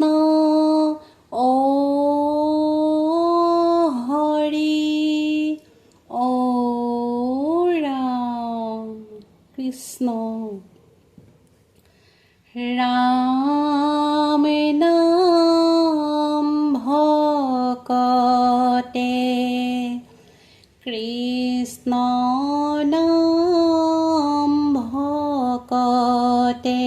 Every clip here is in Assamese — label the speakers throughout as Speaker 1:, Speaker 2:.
Speaker 1: কৃষ্ণ ও হৰি ও ৰাম কৃষ্ণ ৰাম নাম ভকতে কৃষ্ণ নাম ভকতে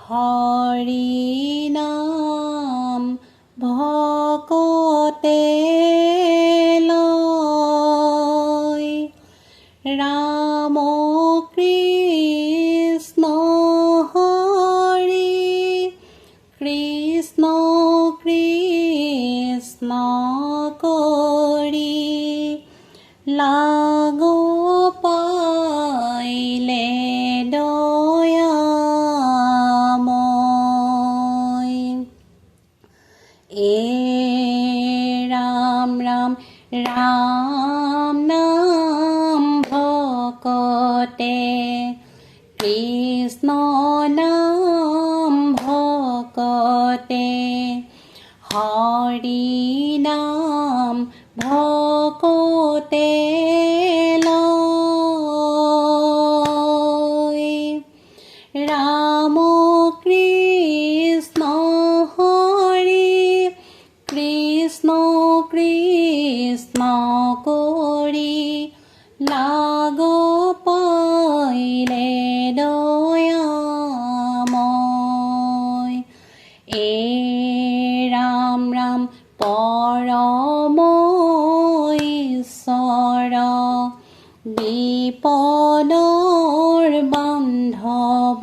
Speaker 1: হৰি নাম ভকতে লয় ৰাম কৃষ্ণ হৰি কৃষ্ণ কৃষ্ণ কৰি লাগ পাইলে দয়াময় ৰাম ৰাম ৰাম নাম ভকতে কৃষ্ণ নাম ভকতে হৰি নাম ভকতে লয় ৰাম কৃষ্ণ হৰি কৃষ্ণ কৃষ্ণ কৰি লাগ পাইলে দয়াময় ৰাম ৰাম পৰম ঈশ্বৰ বিপদৰ বান্ধৱ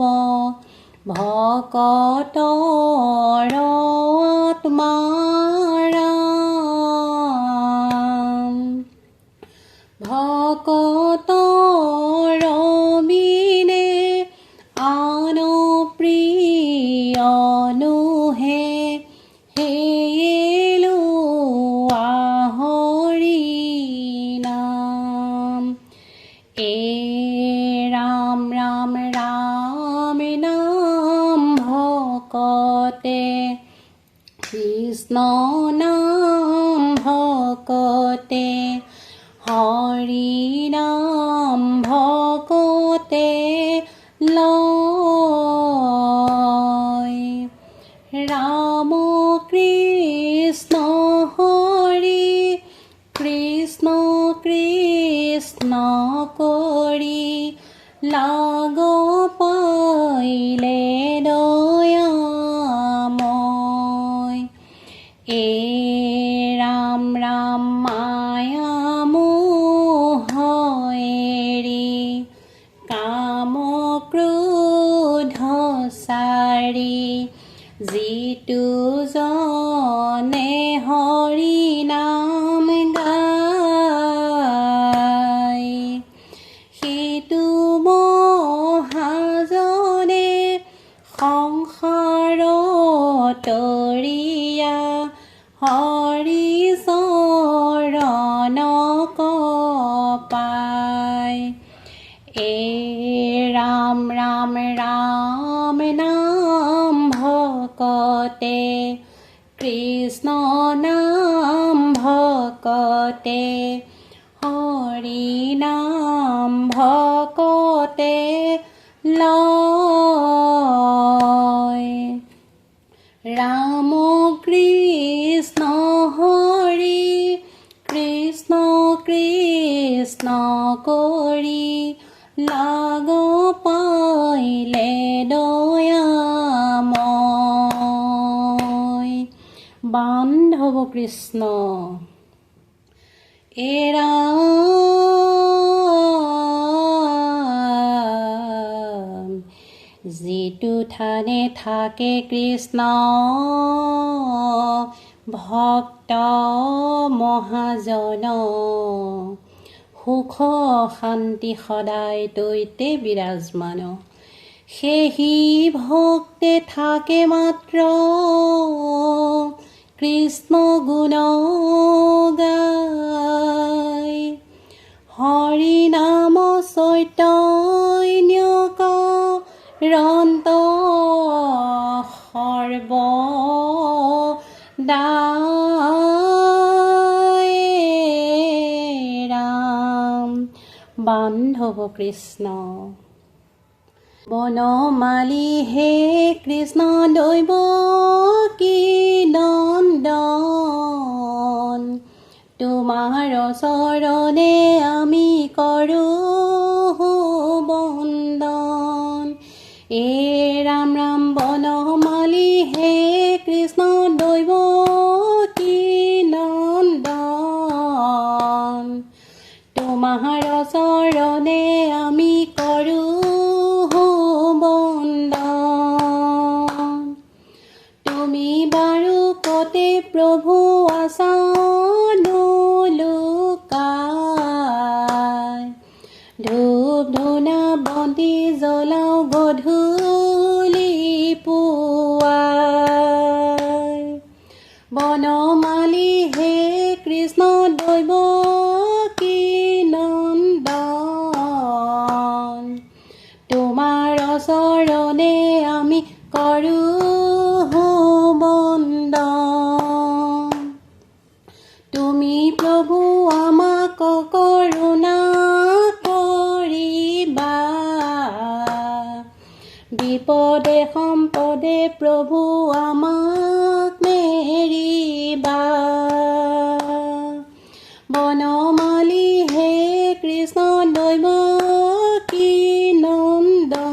Speaker 1: ভকতৰ আত্মাৰাম ভকতৰ বিনে আন প্ৰিয় নোহে হেয়ে লোৱা হৰি নাম ৰাম ৰাম ৰাম নাম ভকতে কৃষ্ণ নাম ভকতে হৰি নাম ভকতে লয় ৰাম কৃষ্ণ হৰি কৃষ্ণ কৃষ্ণ কৰি লাগ পাইলে দয়াময় ৰাম ৰাম মায়া মোহ এৰি কাম ক্ৰোধ চাৰি যিটো জনে হৰি নাম গায় সেইটো মহাজনে সংসাৰত তৰিয়া হৰি চৰণক পায় ৰাম ৰাম ৰাম নাম ভকতে কৃষ্ণ নাম ভকতে হৰি নাম ভকতে লয় ৰাম কৃষ্ণ হৰি কৃষ্ণ কৃষ্ণ কৰি লাগ পাইলে দয়াময় বান্ধৱ কৃষ্ণ ৰাম যিটো থানে থাকে কৃষ্ণ ভক্ত মহাজন সুখ শান্তি সদায় তৈতে বিৰাজমান সেহি ভক্তে থাকে মাত্ৰ কৃষ্ণ গুণ গায় হৰি নাম চৈতন্যক ৰন্ত সৰ্বদাই ৰাম বান্ধৱ কৃষ্ণ বনমালী হে কৃষ্ণ দৈৱ কি নন্দন তোমাৰ চৰণে আমি কৰোঁ বন্দন এ ৰাম ৰাম বনমালী হে কৃষ্ণ দৈৱ কি নন্দন তোমাৰ চৰণে আমি কৰোঁ বন্দন তুমি বাৰু কতে প্ৰভু আছা ধূপ ধূনা বন্তি জ্বলাও গধূলি পুৱাই বনমালী হে কৃষ্ণ দৈৱ কি নন্দন তোমাৰ চৰণে আমি কৰোঁ বন্দন তুমি প্ৰভু আমাক কৰোণা কৰিবা বিপদে সম্পদে প্ৰভু আমাক নেৰিবা বনমালী হে কৃষ্ণ দৈৱ কি নন্দন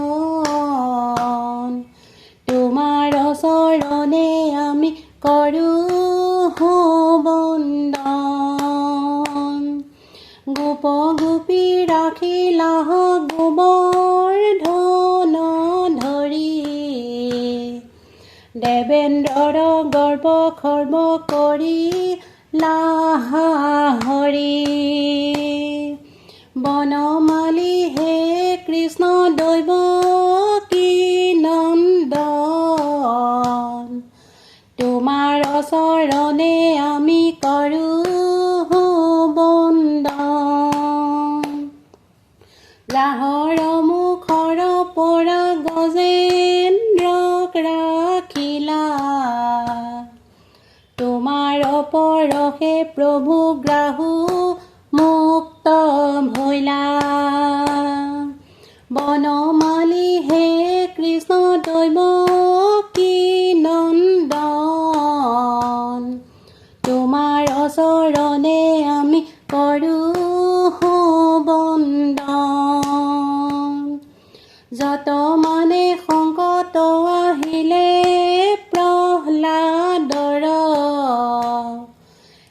Speaker 1: তোমাৰ চৰণে আমি কৰোঁ বন্দন গোপ গোপী ৰাখিলা গোবৰ্ধন ধৰি দেৱেন্দ্ৰৰ গৰ্ব খৰ্ব কৰি হৰি বনমালী হে কৃষ্ণ দৈৱ কি নন্দন তোমাৰ চৰণে আমি কৰোঁ বন্দন ৰাহৰ মুখৰ পৰা গজেন্দ্ৰক ৰাখিলা তোমাৰ পৰশে প্ৰভু গ্ৰাহু মুক্ত ভৈলা বনমালী হে কৃষ্ণ দৈৱ কি নন্দন তোমাৰ চৰণে আমি কৰোঁ বন্দন যত মানে সংকট আহিলে প্ৰহ্লাদৰ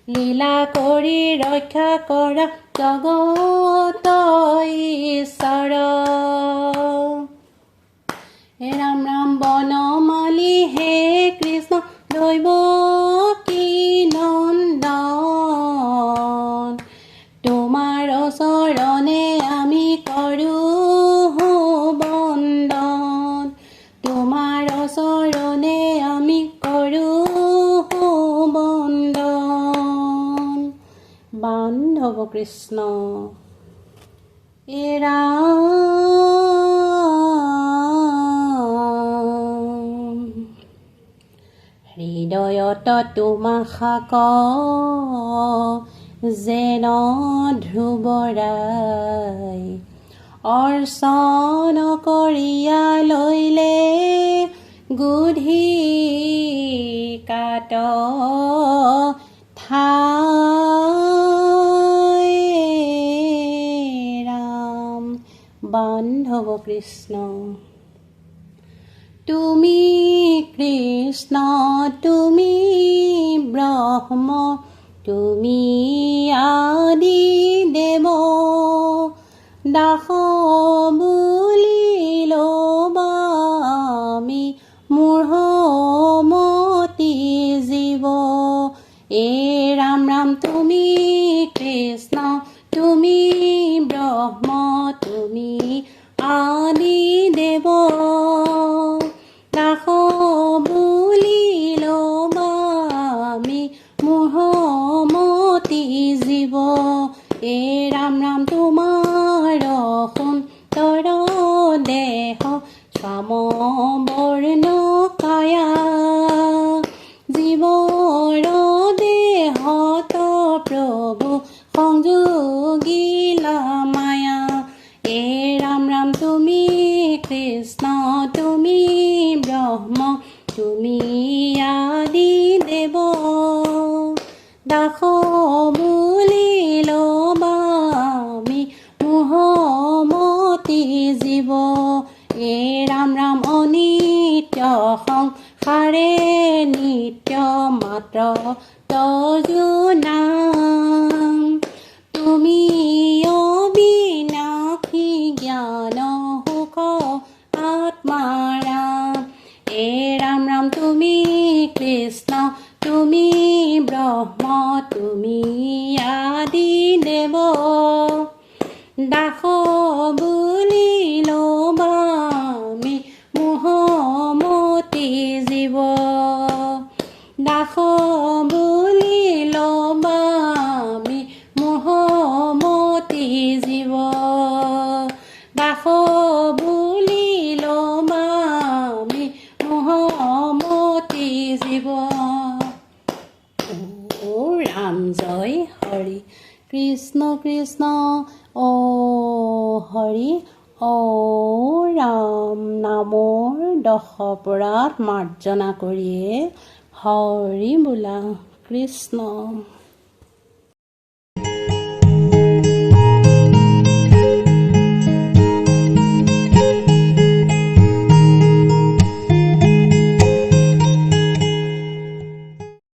Speaker 1: লীলা কৰি ৰক্ষা কৰা জগত ঈশ্বৰ হে ৰাম ৰাম বনমালী হে কৃষ্ণ দৈৱ কি নন্দন তোমাৰ চৰণে আমি কৰোঁ বন্দন তোমাৰ চৰণে আমি কৰোঁ বন্দন বান্ধৱ কৃষ্ণ এ ৰাম হৃদয়ত তোমাশাক যেন ধ্ৰুৱৰাই অৰ্চন কৰিয়া লৈলে গুধি কাট ঠাই ৰাম বান্ধৱ কৃষ্ণ তুমি কৃষ্ণ তুমি ব্ৰহ্ম তুমি আদি দেৱ দাস বুলি ল'বামি মূঢ়মতি জীৱ এ ৰাম ৰাম তুমি কৃষ্ণ তুমি ব্ৰহ্ম তুমি আদি দেৱ দাস বুলি ল'বামি মূঢ়মতি জীৱ এ ৰাম ৰাম তোমাৰ সুন্দৰ দেহ প্ৰভু সংযোগিলা মায়া হে ৰাম ৰাম তুমি কৃষ্ণ তুমি ব্ৰহ্ম তুমি আদি দেৱ দাস বুলি লবামি মোহমতি জীৱ হে ৰাম ৰাম অনিত্য সংসাৰে নিত্য মাত্ৰ তজু নাম তুমি অবিনাশী জ্ঞান সুখ আত্মাৰাম হে ৰাম ৰাম তুমি কৃষ্ণ তুমি ব্ৰহ্ম তুমি আদি দেৱ দাস বুলি লবামি মোহমতি জীৱ দাস বুলি লবামি মোহমতি জীৱ দাস বুলি লবামি মোহমতি জীৱ ও ৰাম জয় হৰি কৃষ্ণ কৃষ্ণ ও হৰি ও ৰাম নামৰ 10 অপৰাধ মাৰ্জনা কৰিয়ে হৰি বোলা কৃষ্ণ